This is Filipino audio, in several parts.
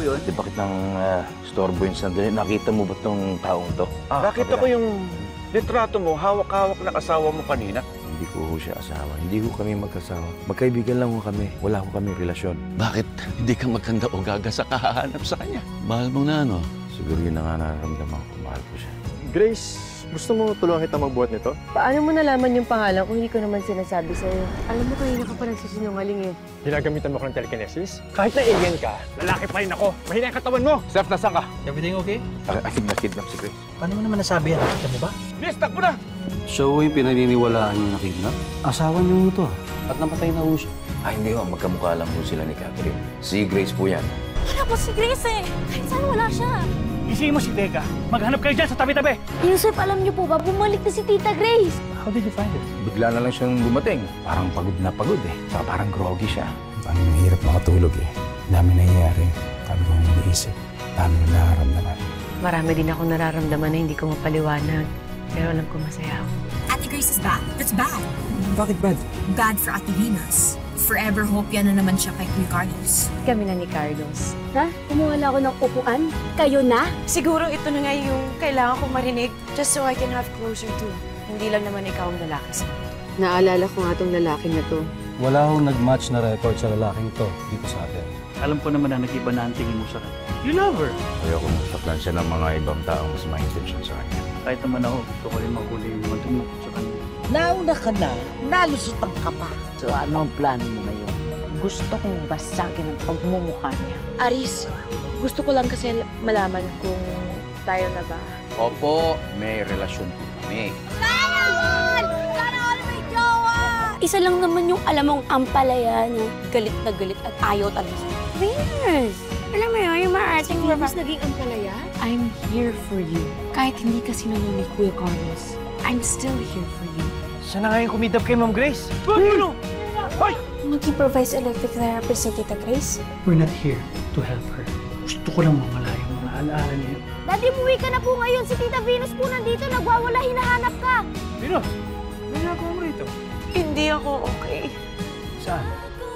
po yun? Di bakit nang storbo yung sandali? Nakita mo ba tong taong to? Nakita ko yung litrato mo, hawak-hawak na asawa mo kanina. Hindi ko siya asawa. Hindi ko kami magkasawa. Magkaibigan lang ko kami. Wala ko kami relasyon. Bakit hindi ka magkanda o gaga sa kahahanap sa kanya? Mahal mo na, no? Siguro yun na nga nararamdaman ko. Mahal ko siya. Grace, gusto mo tulungan kita magbuhat nito? Paano mo nalaman yung pangalan kung hindi ko naman sinasabi sa'yo? Alam mo, kanina ka pa nagsisinungaling eh. Ginagamitan mo ko ng telekinesis? Kahit na alien ka, lalaki pa rin ako. Mahina ang katawan mo. Seth, nasaan ka? Everything okay? Nakidnap si Grace. Paano mo naman nasabi yan? Nakita mo ba? Miss, takbo na! So, yung pinaniniwalaan yung nakidnap? Asawa niyo ito, At napatay na ho siya. Hindi ho. Magkamukha lang po sila ni Catherine. Si Grace po yan. Wala po si Grace eh. Kahit saan wala siya. Isipin mo si Teka. Maghanap kayo dyan sa tabi-tabi. Yusuf, alam niyo po ba, bumalik na si Tita Grace. How did you find it? Bigla na lang siyang dumating. Parang pagod na pagod eh. Saka parang groggy siya. Parang mahirap makatulog eh. Dami nangyayari. Dami kong iniisip. Dami kong nararamdaman. Marami din ako nararamdaman na hindi ko mapaliwanag. Pero alam ko masaya ako. Ate Grace is bad. That's bad. Bakit bad? Bad for Ate Venus. Forever hope yan na naman siya kay Kuya Carlos. Kami na ni Carlos. Ha? Kumuha ako ng upuan? Kayo na? Siguro ito na nga yung kailangan kong marinig just so I can have closer to. Hindi lang naman ikaw ang lalaki sa akin. Naalala ko nga tong lalaki na to. Wala akong nag-match na record sa lalaking to dito sa atin. Alam ko naman na nag-iba na ang tingin mo sa kanya. You love her. Ayoko masaktan siya ng mga ibang taong mas may intention sa kanya. Kahit naman ako, gusto ko rin mahuli yung matulog sa kanya. Nauna ka na, nalusutan ka pa. So ano ang plano mo ngayon? Gusto kong basagin ang pagmumukha niya. Aris, gusto ko lang kasi malaman kung tayo na ba. Opo, may relasyon po kami. Sana all may jowa! Isa lang naman yung alam mong ampalaya na galit at ayaw talaga. Venus! Alam mo yun, yung maaating Venus naging ampalaya? I'm here for you. Kahit hindi ka sinunod ni Kuya Carlos, I'm still here for you. Siya na nga yung kumidap kay Ma'am Grace. Ano? Hoy! Mag-improvise electric therapy si Tita Grace? We're not here to help her. Gusto ko lang mawala yung mga alaala niya. Daddy, umuwi ka na po ngayon. Si Tita Venus po nandito. Nagwawala, hinahanap ka. Venus! Ano ginagawa mo rito? Hindi ako okay. Saan?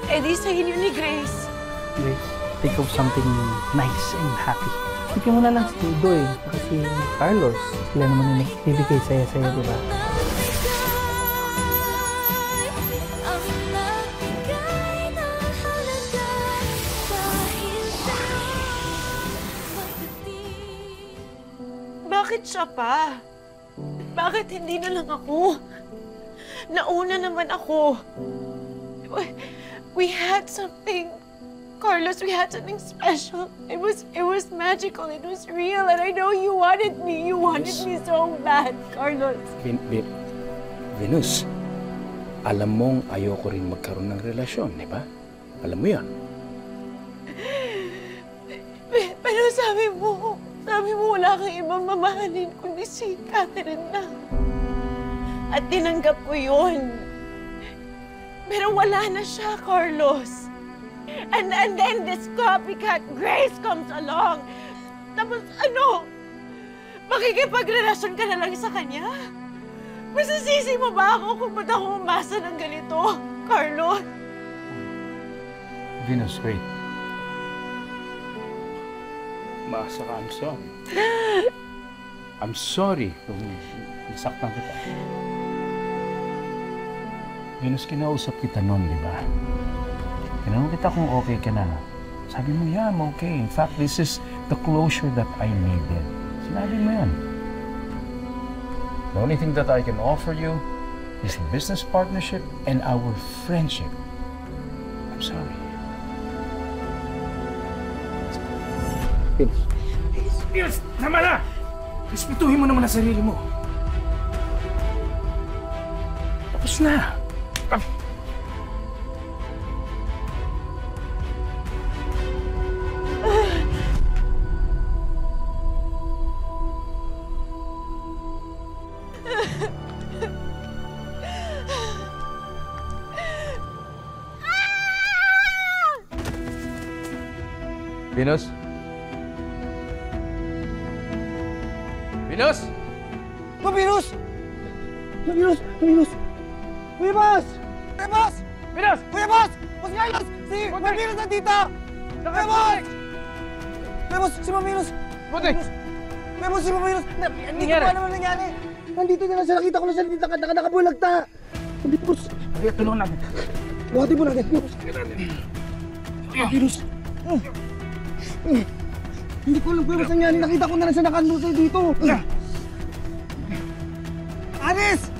Eh di sa inyo ni Grace. Grace, think of something nice and happy. Isipin mo na lang si Tido eh. Kasi Carlos, sila naman yung nagbibigay saya-saya, di ba? Bakit siya pa? Bakit hindi na lang ako? Nauna naman ako. We had something, Carlos, we had something special. It was magical, it was real, and I know you wanted me. You wanted me so bad, Carlos. Venus, alam mong ayoko rin magkaroon ng relasyon, di ba? Alam mo yan. Pero sabi mo wala kang ibang mamahalin kundi si Catherine lang. At tinanggap ko yun. Pero wala na siya, Carlos. And then this copycat Grace comes along. Tapos ano? Makikipagrelasyon ka na lang sa kanya? Masasisi mo ba ako kung ba't ako umasa ng ganito, Carlos? Venus, wait. Maasa ka, I'm sorry. I'm sorry kung nasaktan kita. Venus, kinausap kita noon, di ba? Tinanong kita kung okay ka na. Sabi mo, yeah, I'm okay. In fact, this is the closure that I needed. Sinabi mo yan. The only thing that I can offer you is a business partnership and our friendship. I'm sorry. Venus, tama na! Respetuhin mo naman ang sarili mo. Tapos na. Venus? Venus? Venus! Venus! Venus! Kuya Bas! Kuya Bas! Venus! Kuya Bas! Mas Carlos! Si Venus nandito! Kuya Bas! Bebos! Si Mamilos! Buti! Bebos, si Mamilos! Hindi ko alam ang nangyari! Nandito na lang siya. Nakita ko na siya. Nakabulagta! Bebos! Kaya tulungan natin. Buhati mo natin. Bebos! Mamilos! Hindi ko alam, Bebos, ang nangyari. Nakita ko na lang siya nakandutay dito. Anis!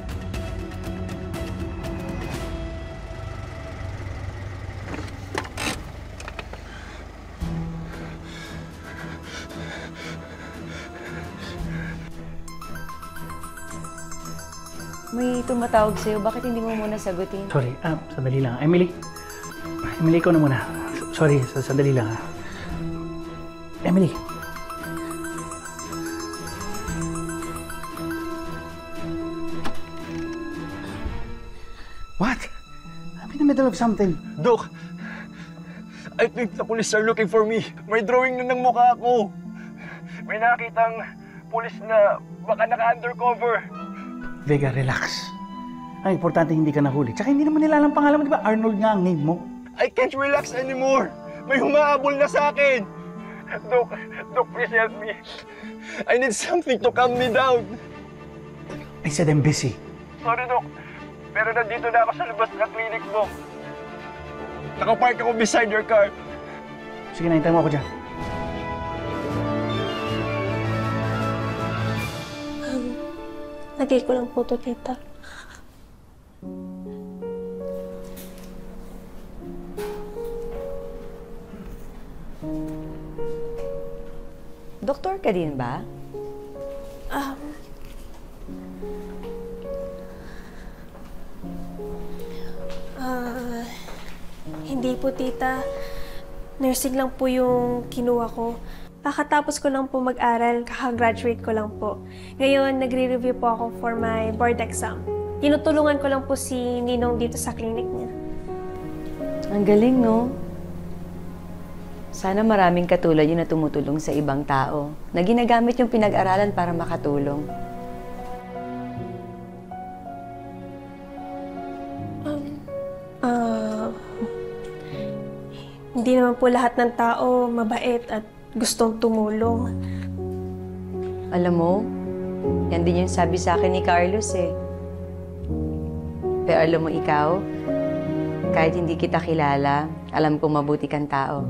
May tumatawag sa'yo. Bakit hindi mo muna sagutin? Sorry, sandali lang. Emily, ikaw na muna. Sorry, sandali lang. Emily. What? I'm in the middle of something. Doc, I think the police are looking for me. May drawing na ng mukha ko. May nakitang police na baka naka-undercover. Vega, relax. Ang importante hindi ka nahuli. Tsaka hindi naman nila alam pangalan mo, di ba? Arnold nga ang name mo. I can't relax anymore. May humahabol na sa akin. Doc, please help me. I need something to calm me down. I said I'm busy. Sorry, Doc. Pero nandito na ako sa labas ng clinic mo. Nakapark ako beside your car. Sige, nahintayin mo ako dyan. Lagay ko lang po ito, tita. Doktor ka din ba? Hindi po, tita. Nursing lang po yung kinuha ko. Kakatapos ko lang po mag-aral, kakagraduate ko lang po. Ngayon, nagre-review po ako for my board exam. Tinutulungan ko lang po si Ninong dito sa clinic niya. Ang galing, no? Sana maraming katulad yun na tumutulong sa ibang tao, na ginagamit yung pinag-aralan para makatulong. Hindi naman po lahat ng tao mabait at gustong tumulong. Alam mo, yan din yung sabi sa akin ni Carlos eh. Pero alam mo ikaw, kahit hindi kita kilala, alam kong mabuti kang tao.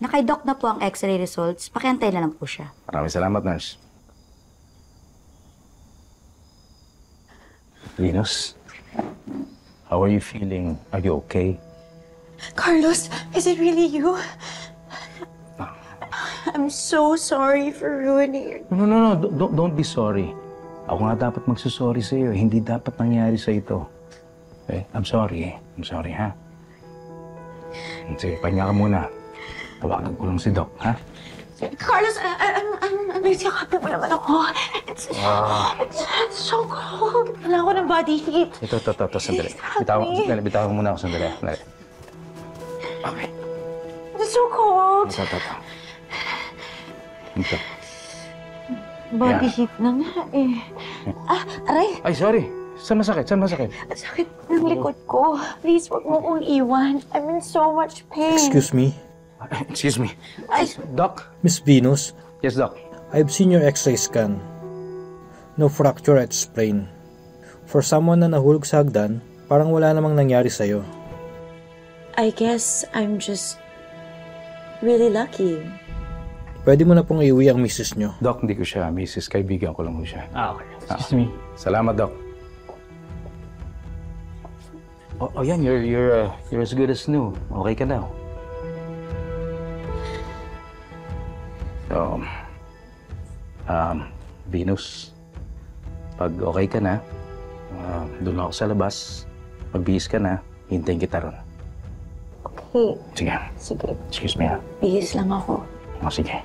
Nakay-doc na po ang x-ray results. Pakiantay na lang po siya. Maraming salamat, nurse. Venus, how are you feeling? Are you okay? Carlos, is it really you? I'm so sorry for ruining your... No. Don't be sorry. Ako nga dapat magsusorry sa'yo. Hindi dapat nangyari sa ito. Okay? I'm sorry. I'm sorry, ha? Sige, pahinga ka muna. Tawagan ko lang si Doc, ha? Carlos, may sikapin mo naman ako. It's so cold. Wala ako ng body heat. Ito, sandali. Bitawan mo muna ako sandali. Okay. It's so cold. Ito. Body heat na nga eh. Aray! Ay, sorry. Saan masakit? Ang sakit ng likod ko. Please, wag mo kong iwan. I'm in so much pain. Excuse me? Excuse me. Doc? Miss Venus? Yes, Doc. I've seen your x-ray scan. No fracture at sprain. For someone na nahulog sa hagdan, parang wala namang nangyari sa'yo. I guess I'm just really lucky. Pwede mo na pong iuwi ang misis nyo. Doc, hindi ko siya. Mrs. Kaibigan ko lang mo siya. Okay. Excuse me. Salamat, Doc. Oh, yan. You're as good as new. Okay ka now. So, Venus, pag okay ka na, doon ako sa labas. Magbihis ka na, hintayin kita ron. Okay. Sige. Excuse me, ha? Bihis lang ako. Sige.